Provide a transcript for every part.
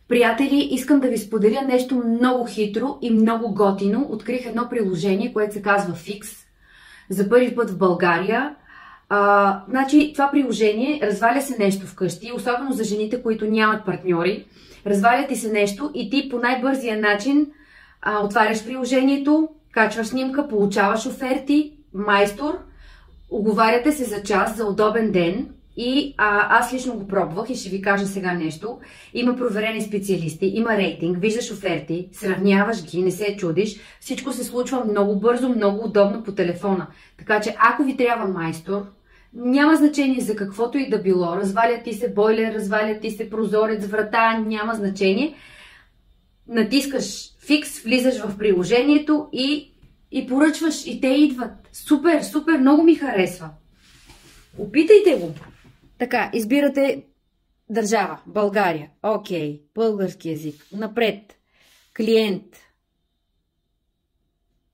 Приятели, искам да ви споделя нещо много хитро и много готино. Открих едно приложение, което се казва Fix. За първи път в България. Значи, това приложение, разваля се нещо вкъщи, особено за жените, които нямат партньори. Разваля ти се нещо и ти по най-бързия начин отваряш приложението, качваш снимка, получаваш оферти, майстор, уговаряте се за час, за удобен ден. И аз лично го пробвах и ще ви кажа сега нещо. Има проверени специалисти, има рейтинг, виждаш оферти, сравняваш ги, не се чудиш. Всичко се случва много бързо, много удобно по телефона. Така че ако ви трябва майстор, няма значение за каквото и да било. Развалят ти се бойлер, развалят ти се прозорец, врата, няма значение. Натискаш фикс, влизаш в приложението и поръчваш и те идват. Супер, супер, много ми харесва. Опитайте го. Така, избирате държава, България. Окей, български език. Напред. Клиент.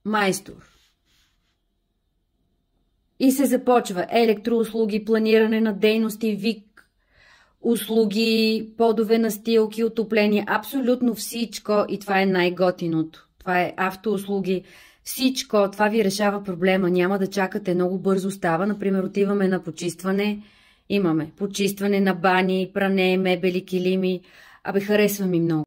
Майстор. И се започва електроуслуги, планиране на дейности, ВИК, услуги, подове, настилки, отопление. Абсолютно всичко и това е най-готиното. Това е автоуслуги. Всичко, това ви решава проблема. Няма да чакате, много бързо става. Например, отиваме на почистване. Имаме почистване на бани, пране, мебели, килими. Харесва ми много.